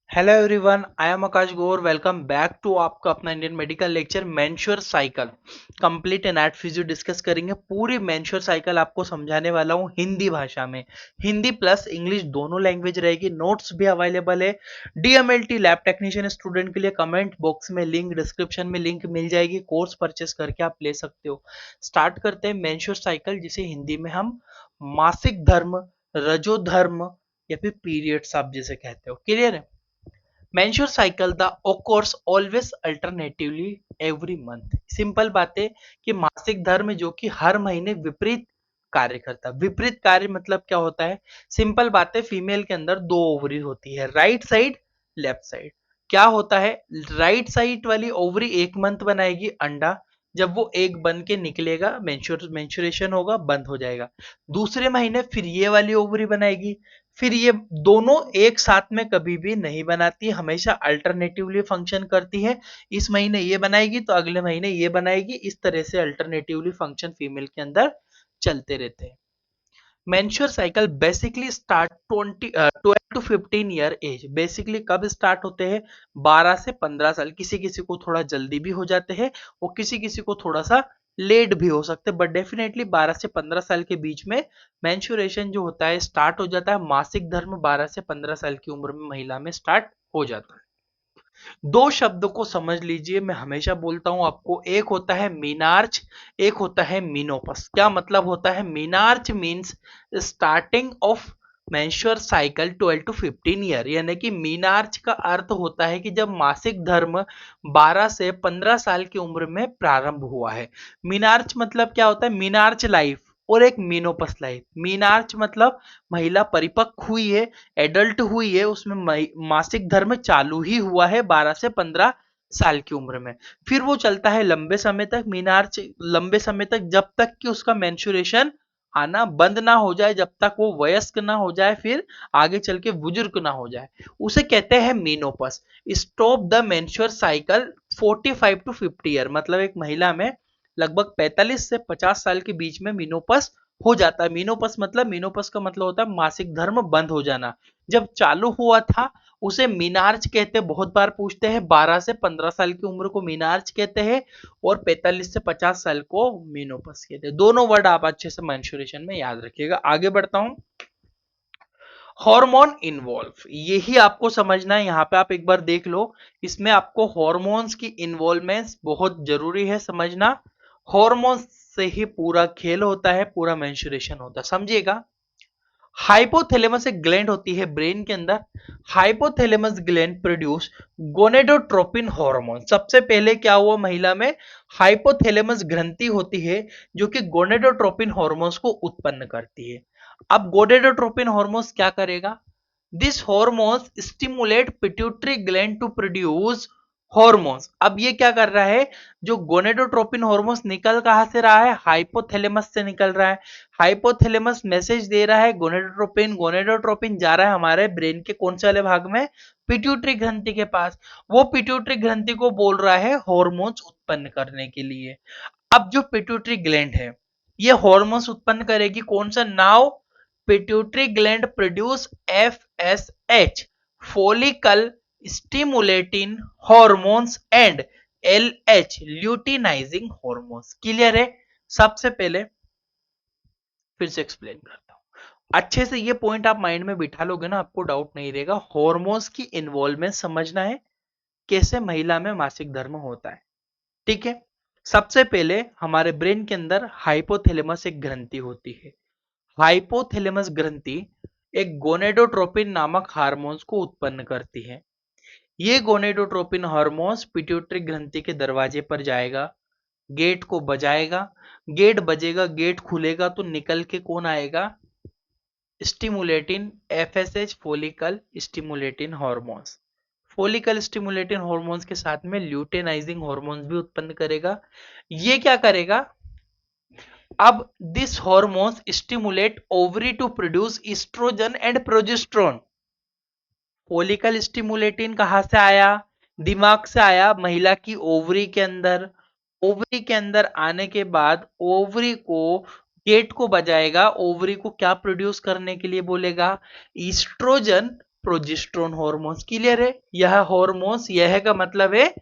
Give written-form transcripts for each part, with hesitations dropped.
Hello everyone, I am Akash Gaur. Welcome back to आपका अपना Indian medical lecture menstrual cycle complete and at physio discuss करेंगे। पूरी menstrual cycle आपको समझाने वाला हूँ हिंदी भाषा में। हिंदी प्लस इंग्लिश दोनों लैंग्वेज रहेगी। नोट्स भी अवेलेबल है। डीएमएलटी लैब टेक्नीशियन स्टूडेंट के लिए कमेंट बॉक्स में लिंक, डिस्क्रिप्शन में लिंक मिल जाएगी। कोर्स परचेस करके आप ले सकते हो। स्टार्ट करते हैं मेंस्ट्रुअल साइकिल, जिसे हिंदी में हम मासिक धर्म, रजोधर्म या फिर पीरियड्स आप जिसे कहते हो। क्लियर है? Menstrual cycle the occurs always alternatively every month। Simple बात है कि मासिक धर्म जो कि हर महीने विपरीत कार्य करता है। विपरीत कार्य मतलब क्या होता है? सिंपल बात है, फीमेल के अंदर दो ओवरी होती है, राइट साइड, लेफ्ट साइड। क्या होता है? राइट साइड वाली ओवरी एक मंथ बनाएगी अंडा। जब वो एक बन के निकलेगा, मेंस्ट्रुएशन होगा, बंद हो जाएगा। दूसरे महीने फिर ये वाली ओवरी बनाएगी। फिर ये दोनों एक साथ में कभी भी नहीं बनाती, हमेशा अल्टरनेटिवली फंक्शन करती है। इस महीने ये बनाएगी तो अगले महीने ये बनाएगी। इस तरह से अल्टरनेटिवली फंक्शन फीमेल के अंदर चलते रहते हैं। Menstrual cycle basically start 12 to 15 year age. Basically कब स्टार्ट होते हैं? 12 से 15 साल। किसी किसी को थोड़ा जल्दी भी हो जाते हैं और किसी किसी को थोड़ा सा लेट भी हो सकते हैं, बट डेफिनेटली 12 से 15 साल के बीच में मेंस्ट्रुएशन जो होता है स्टार्ट हो जाता है। मासिक धर्म 12 से 15 साल की उम्र में महिला में स्टार्ट हो जाता है। दो शब्द को समझ लीजिए, मैं हमेशा बोलता हूं आपको। एक होता है मीनार्च, एक होता है मीनोपस। क्या मतलब होता है? Menarche means starting of menstrual cycle 12 to 15 year, यानी कि मीनार्च का अर्थ होता है कि जब मासिक धर्म 12 से 15 साल की उम्र में प्रारंभ हुआ है। मीनार्च मतलब क्या होता है? मीनार्च लाइफ और एक मीनोपस लाइफ। मीनार्च मतलब महिला परिपक्व हुई है, एडल्ट हुई है, उसमें मासिक धर्म चालू ही हुआ है 12 से 15 साल की उम्र में। फिर वो चलता है लंबे समय तक, मीनार्च लंबे समय तक, जब तक कि उसका मेंस्ट्रुएशन आना बंद ना हो जाए, जब तक वो वयस्क ना हो जाए, फिर आगे चल के बुजुर्ग ना हो जाए, उसे कहते हैं menopause. Stop the menstrual cycle 45 to 50 year, मतलब एक महिला में लगभग 45 से 50 साल के बीच में मीनोपस हो जाता है। मीनोपस मतलब, मीनोपस का मतलब होता है मासिक धर्म बंद हो जाना। जब चालू हुआ था उसे मीनार्च कहते हैं। बहुत बार पूछते हैं, 12 से 15 साल की उम्र को मीनार्च कहते हैं और 45 से 50 साल को मीनोपस कहते हैं। दोनों वर्ड आप अच्छे से मेंस्ट्रुएशन में याद रखिएगा। आगे बढ़ता हूं। हार्मोन इन्वॉल्व, यही आपको समझना है। यहाँ पे आप एक बार देख लो, इसमें आपको हॉर्मोन्स की इन्वॉल्वमेंट बहुत जरूरी है समझना। हॉर्मोन्स से ही पूरा खेल होता है, पूरा मेंस्ट्रुएशन होता है, समझिएगा। हाइपोथैलेमस एक ग्लैंड होती है ब्रेन के अंदर। Hypothalamus gland produce gonadotropin hormone. सबसे पहले क्या हुआ? महिला में हाइपोथैलेमस ग्रंथि होती है जो कि गोनेडोट्रोपिन हार्मोन्स को उत्पन्न करती है। अब गोनेडोट्रोपिन हार्मोन्स क्या करेगा? This hormones stimulate pituitary gland to produce hormones. अब ये क्या कर रहा है? जो गोनेडोट्रोपिन हॉर्मोन्स निकल कहां से रहा है? हाइपोथैलेमस से निकल रहा है। हाइपोथैलेमस मैसेज दे रहा है गोनेडोट्रोपिन, गोनेडोट्रोपिन जा रहा है हमारे ब्रेन के कौन से वाले भाग में? पिट्यूटरी ग्रंथि के पास। वो पिट्यूटरी ग्रंथि को बोल रहा है हॉर्मोन्स उत्पन्न करने के लिए। अब जो पिट्यूटरी ग्लैंड है ये हॉर्मोन्स उत्पन्न करेगी, कौन सा? Now pituitary gland produce FSH, follicle stimulating hormones and LH, luteinising hormones. Clear है? सबसे पहले फिर से एक्सप्लेन करता हूं। अच्छे से ये पॉइंट आप माइंड में बिठा लोगे ना, आपको डाउट नहीं रहेगा। हॉर्मोन्स की इन्वॉल्वमेंट समझना है, कैसे महिला में मासिक धर्म होता है। ठीक है? सबसे पहले हमारे ब्रेन के अंदर हाइपोथैलेमस एक ग्रंथि होती है। हाइपोथैलेमस ग्रंथि एक गोनेडोट्रोपिन नामक हार्मोन्स को उत्पन्न करती है। ये गोनेडोट्रोपिन हार्मोन्स पिट्यूटरी ग्रंथि के दरवाजे पर जाएगा, गेट को बजाएगा। गेट बजेगा, गेट खुलेगा तो निकल के कौन आएगा? Stimulating FSH, follicle stimulating hormones. Follicle stimulating hormones के साथ में ल्यूटेनाइजिंग हॉर्मोन्स भी उत्पन्न करेगा। ये क्या करेगा? अब this hormones stimulate ovary to produce oestrogen and progesterone. Follicle stimulating कहां से आया? दिमाग से आया, महिला की ओवरी के अंदर। ओवरी के अंदर आने के बाद ओवरी को, गेट को बजाएगा। ओवरी को क्या प्रोड्यूस करने के लिए बोलेगा? Oestrogen progesterone hormones. क्लियर है? यह हॉर्मोन्स, यह का मतलब है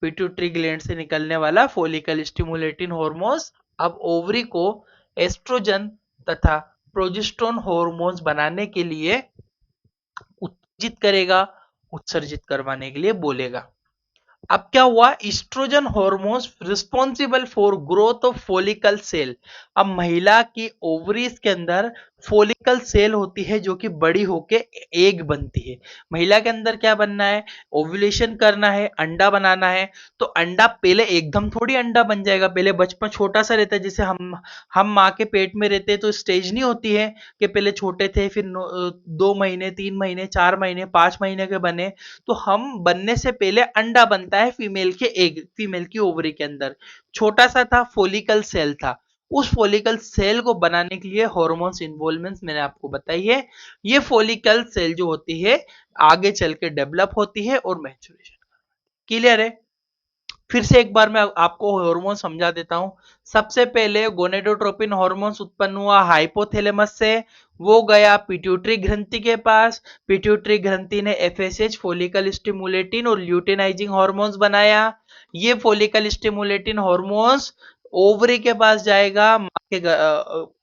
पिट्यूटरी ग्लैंड से निकलने वाला फॉलिकल स्टिमुलेटिंग हॉर्मोन्स अब ओवरी को एस्ट्रोजन तथा प्रोजेस्टेरोन हॉर्मोन्स बनाने के लिए उत्तेजित करेगा, उत्सर्जित करवाने के लिए बोलेगा। अब क्या हुआ, estrogen hormones responsible for growth of follicle cell. अब महिला की ओवरीज के अंदर फॉलिकल सेल होती है जो कि बड़ी होके एग बनती है। महिला के अंदर क्या बनना है, ओव्यूलेशन करना है, अंडा बनाना है। तो अंडा पहले एकदम थोड़ी अंडा बन जाएगा, पहले बचपन छोटा सा रहता है, जैसे हम माँ के पेट में रहते हैं तो स्टेज नहीं होती है कि पहले छोटे थे, फिर 2 महीने, 3 महीने, 4 महीने, 5 महीने के बने। तो हम बनने से पहले अंडा बनता है फीमेल के एग, फीमेल की ओवरी के अंदर छोटा सा था, फॉलिकल सेल था। उस फॉलिकल सेल को बनाने के लिए हॉर्मोन्स इन्वॉल्वमेंट्स मैंने आपको बताई है। ये फॉलिकल सेल जो होती है आगे चल के डेवलप होती है और मैच्योरेशन। क्लियर है? फिर से एक बार मैं आपको हार्मोन समझा देता हूं। सबसे पहले गोनेडोट्रोपिन हार्मोन्स उत्पन्न हुआ हाइपोथैलेमस से, वो गया पिट्यूटरी ग्रंथि के पास। पिट्यूटरी ग्रंथि ने एफएसएच फॉलिकल स्टिमुलेटिन और ल्यूटेनाइजिंग हार्मोन्स बनाया। ये फॉलिकल स्टिमुलेटिन हार्मोन्स ओवरी के पास जाएगा,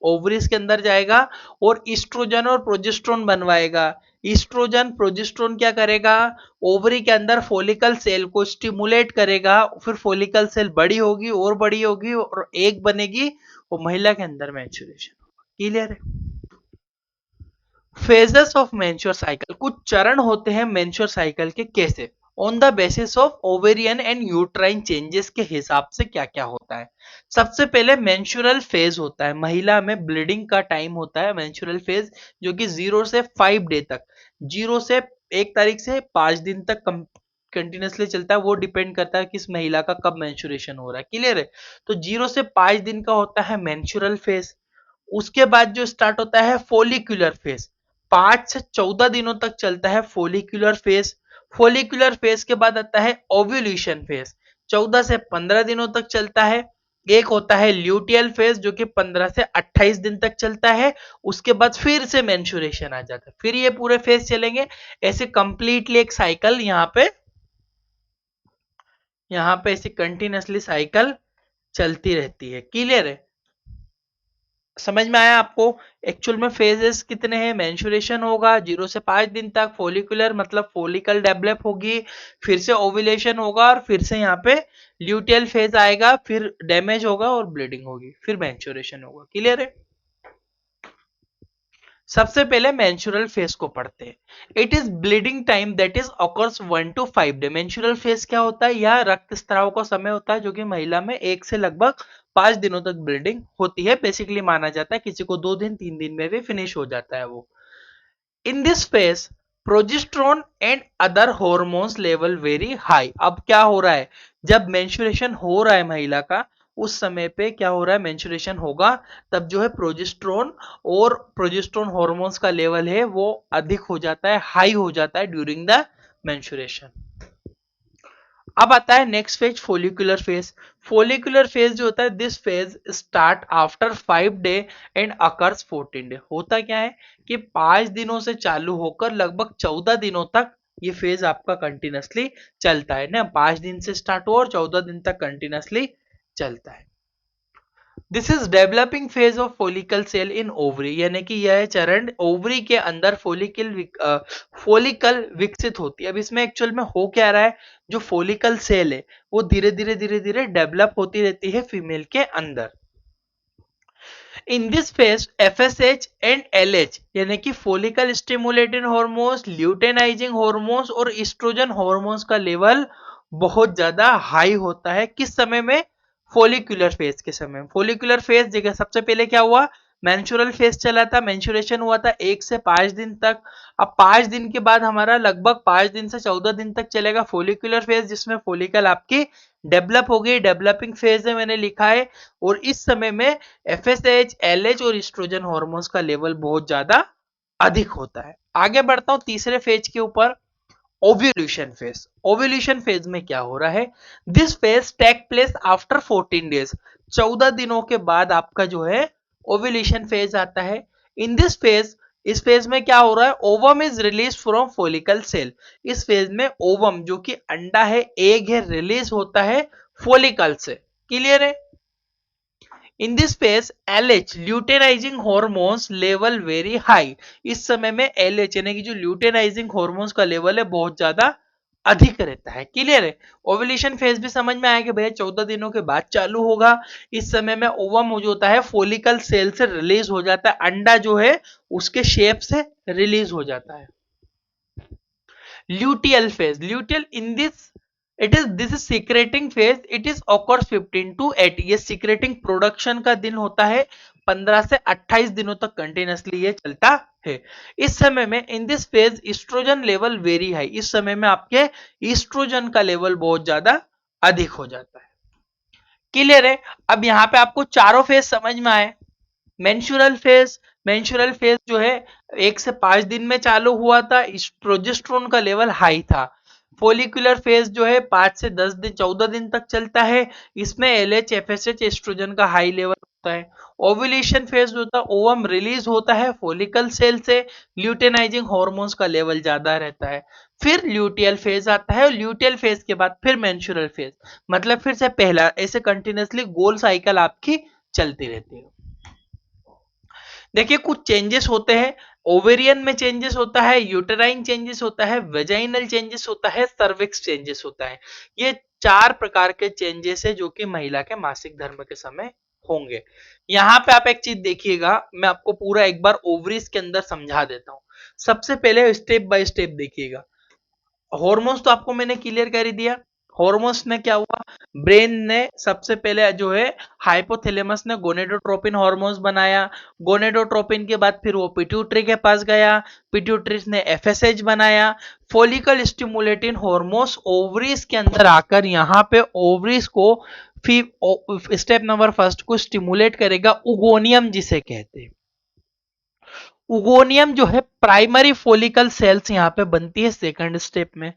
ओवरीज के अंदर जाएगा और ईस्ट्रोजन और प्रोजेस्टेरोन बनवाएगा। ईस्ट्रोजन प्रोजेस्टेरोन क्या करेगा, ओवरी के अंदर फॉलिकल सेल को स्टिमुलेट करेगा, फिर फॉलिकल सेल बड़ी होगी और बड़ी होगी और एक बनेगी और महिला के अंदर मैच्योरेशन होगा। क्लियर है? फेजेस ऑफ मेंस्ट्रुअल साइकिल, कुछ चरण होते हैं मेंस्ट्रुअल साइकिल के। कैसे? On the basis of ovarian and uterine changes के हिसाब से क्या क्या होता है। सबसे पहले मेंस्ट्रुअल फेज होता है, महिला में ब्लीडिंग का टाइम होता है मेंस्ट्रुअल फेज, जो कि 0 से 5 डे तक, 0 से 1 तारीख से 5 दिन तक कंटिन्यूसली चलता है। वो डिपेंड करता है किस महिला का कब मेंस्ट्रुएशन हो रहा है। क्लियर है? तो 0 से 5 दिन का होता है मेंस्ट्रुअल फेज। उसके बाद जो स्टार्ट होता है फोलिकुलर फेज, 5 से 14 दिनों तक चलता है फोलिकुलर फेज। फोलिकुलर फेज के बाद आता है ओव्यूलेशन फेज, 14 से 15 दिनों तक चलता है। एक होता है ल्यूटियल फेज जो कि 15 से 28 दिन तक चलता है। उसके बाद फिर से मेंस्ट्रुएशन आ जाता है, फिर ये पूरे फेज चलेंगे। ऐसे कंप्लीटली एक साइकिल यहाँ पे ऐसी कंटिन्यूसली साइकिल चलती रहती है। क्लियर है? समझ में आया आपको? एक्चुअल में फेजेस कितने हैं, मेंस्ट्रुएशन होगा 0 से 5 दिन तक, फोलिकुलर मतलब फोलिकल डेवलप होगी, फिर से ओव्यूलेशन होगा और फिर से यहाँ पे ल्यूटियल फेज आएगा, फिर डैमेज होगा और ब्लीडिंग होगी, फिर मेंस्ट्रुएशन होगा। क्लियर है? सबसे पहले मेंस्ट्रुअल फेज को पढ़ते हैं। It is bleeding time that is occurs 1 to 5 day. Menstrual phase क्या होता है, यह रक्तस्राव का समय होता है जो कि महिला में 1 से लगभग 5 दिनों तक ब्लीडिंग होती है। बेसिकली माना जाता है किसी को 2 दिन 3 दिन में भी फिनिश हो जाता है वो। इन this phase progesterone and other hormones level very high. अब क्या हो रहा है, जब मेंस्ट्रुएशन हो रहा है महिला का, उस समय पे क्या हो रहा है, मेंस्ट्रुएशन होगा, तब जो है प्रोजेस्टेरोन और प्रोजेस्टेरोन हॉर्मोन्स का लेवल है वो अधिक हो जाता है, हाई हो जाता है ड्यूरिंग द मेंस्ट्रुएशन। अब आता है next phase, follicular phase. Follicular phase जो होता है, this phase start after 5 day and occurs 14 day. होता क्या है कि 5 दिनों से चालू होकर लगभग 14 दिनों तक ये फेज आपका कंटिन्यूसली चलता है ना। 5 दिन से स्टार्ट हो और 14 दिन तक कंटिन्यूसली चलता है। This is developing phase of follicle cell in ovary, यानी कि यह चरण ओवरी के अंदर फोलिकल विकसित होती है। अब इसमें एक्चुअल में हो क्या रहा है, जो फोलिकल सेल है वो धीरे धीरे डेवलप होती रहती है फीमेल के अंदर। इन this phase FSH and LH यानी कि follicle stimulating hormones, luteinising hormones और एस्ट्रोजन हार्मोन्स का लेवल बहुत ज्यादा हाई होता है। किस समय में, फोलिकुलर फेज के समय। फोलिकुलर फेज जगह सबसे पहले क्या हुआ, मेंस्ट्रुअल फेज चला था, मेंस्ट्रुएशन हुआ था 1 से 5 दिन तक। अब 5 दिन के बाद हमारा लगभग 5 दिन से 14 दिन तक चलेगा फोलिकुलर फेज, जिसमें फोलिकल आपकी डेवलप हो गई, डेवलपिंग फेज है मैंने लिखा है। और इस समय में एफएसएच, एलएच और एस्ट्रोजन हार्मोन्स का लेवल बहुत ज्यादा अधिक होता है। आगे बढ़ता हूं तीसरे फेज के ऊपर, ओव्यूलेशन फेज। ओव्यूलेशन फेज में क्या हो रहा है, this phase take place after 14 days. 14 दिनों के बाद आपका जो है ओव्यूलेशन फेज आता है। इन दिस फेज इस फेज में क्या हो रहा है, ovum is release from follicle cell. इस फेज में ओवम जो कि अंडा है, एग है, रिलीज होता है फोलिकल से। क्लियर है? In this phase LH luteinising hormones level very high. इस समय में एलएच यानी कि जो ल्यूटेनाइजिंग हॉर्मोन्स का लेवल है बहुत ज्यादा अधिक रहता है। क्लियर है? ओवुलेशन फेज भी समझ में आया कि भैया 14 दिनों के बाद चालू होगा। इस समय में ओवम जो होता है फोलिकल सेल से रिलीज हो जाता है, अंडा जो है उसके शेप से रिलीज हो जाता है। luteal phase, luteal in this it is this is secreting phase, it is occurs 15 to 8। ये secreting प्रोडक्शन का दिन होता है, 15 से 28 दिनों तक कंटिन्यूसली ये चलता है। इस समय में in this phase estrogen level very high, इस समय में आपके ईस्ट्रोजन का लेवल बहुत ज्यादा अधिक हो जाता है। क्लियर है? अब यहाँ पे आपको चारों फेज समझ में आए। मेंस्ट्रुअल फेज, मेंस्ट्रुअल फेज जो है 1 से 5 दिन में चालू हुआ था, प्रोजेस्टेरोन का लेवल हाई था। फोलिकुलर फेज जो है 5 से 10 दिन 14 दिन तक चलता है, इसमें एलएच एफएसएच एस्ट्रोजन का हाई लेवल होता है। ओव्यूलेशन फेज जो होता है ओवम रिलीज होता है फोलिकल सेल से, ल्यूटेनाइजिंग हॉर्मोन्स का लेवल ज्यादा रहता है। फिर ल्यूटियल फेज आता है और ल्यूटियल फेज के बाद फिर मेंस्ट्रुअल फेज, मतलब फिर से पहला, ऐसे कंटिन्यूसली गोल साइकिल आपकी चलती रहती है। देखिए कुछ चेंजेस होते हैं, ओवेरियन में चेंजेस होता है, यूटेराइन चेंजेस होता है, वेजाइनल चेंजेस होता है, सर्विक्स चेंजेस होता है। ये 4 प्रकार के चेंजेस है जो कि महिला के मासिक धर्म के समय होंगे। यहाँ पे आप एक चीज देखिएगा, मैं आपको पूरा एक बार ओवरीज के अंदर समझा देता हूँ। सबसे पहले स्टेप बाय स्टेप देखिएगा। हॉर्मोन्स तो आपको मैंने क्लियर कर ही दिया। हॉर्मोन्स में क्या हुआ, ब्रेन ने सबसे पहले जो है हाइपोथैलेमस ने गोनेडोट्रोपिन हॉर्मोन्स बनाया। गोनेडोट्रोपिन के बाद फिर वो पिट्यूटरी के पास गया, पिट्यूटरी ने एफएसएच बनाया। फोलिकल स्टिमुलेटिंग हॉर्मोन्स ओवरीज के अंदर आकर यहाँ पे ओवरीज को फिर स्टेप नंबर फर्स्ट को स्टिमुलेट करेगा, उगोनियम जिसे कहते हैं। उगोनियम जो है प्राइमरी फोलिकल सेल्स यहाँ पे बनती है सेकंड स्टेप में।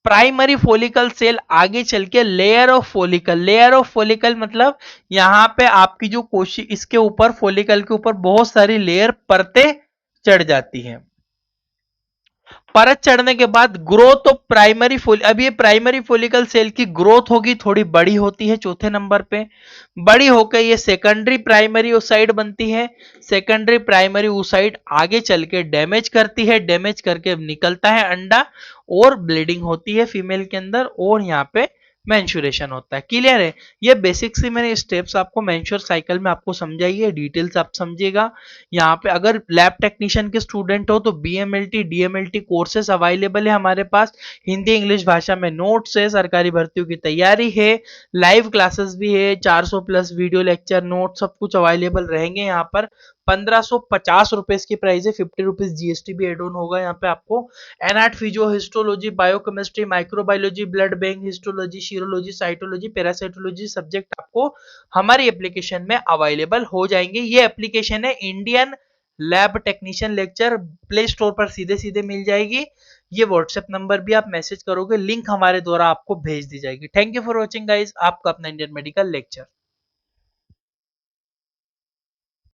प्राइमरी फोलिकल सेल आगे चल के layer of follicle, layer of follicle मतलब यहाँ पे आपकी जो कोशी इसके ऊपर फोलिकल के ऊपर बहुत सारी लेयर परतें चढ़ जाती हैं। परत चढ़ने के बाद ग्रोथ ऑफ प्राइमरी अब ये प्राइमरी फोलिकल सेल की ग्रोथ होगी, थोड़ी बड़ी होती है चौथे नंबर पे। बड़ी होकर ये सेकेंडरी प्राइमरी ओसाइड बनती है। सेकेंडरी प्राइमरी ओसाइड आगे चल के डैमेज करती है, डैमेज करके निकलता है अंडा और ब्लीडिंग होती है फीमेल के अंदर और यहाँ पे मेंस्ट्रुएशन होता है। क्लियर है? ये बेसिक से मैंने स्टेप्स आपको मेंस्ट्रुअल साइकिल में आपको समझाई है, डिटेल्स आप समझिएगा। यहाँ पे अगर लैब टेक्नीशियन के स्टूडेंट हो तो बीएमएलटी डीएमएलटी कोर्सेस अवेलेबल है हमारे पास, हिंदी इंग्लिश भाषा में नोट्स है, सरकारी भर्तियों की तैयारी है, लाइव क्लासेस भी है, 400 प्लस वीडियो लेक्चर नोट सब कुछ अवेलेबल रहेंगे यहाँ पर। 1550 रुपए की प्राइस है, 50 रुपीज जीएसटी भी एड ऑन होगा यहाँ पे आपको। Anat physio histology biochemistry microbiology blood bank histology serology cytology parasitology subject आपको हमारी एप्लीकेशन में अवेलेबल हो जाएंगे। ये एप्लीकेशन है Indian lab technician lecture, play store पर सीधे सीधे मिल जाएगी। ये व्हाट्सएप नंबर भी आप मैसेज करोगे, लिंक हमारे द्वारा आपको भेज दी जाएगी। Thank you for watching guys, आपका अपना इंडियन मेडिकल लेक्चर।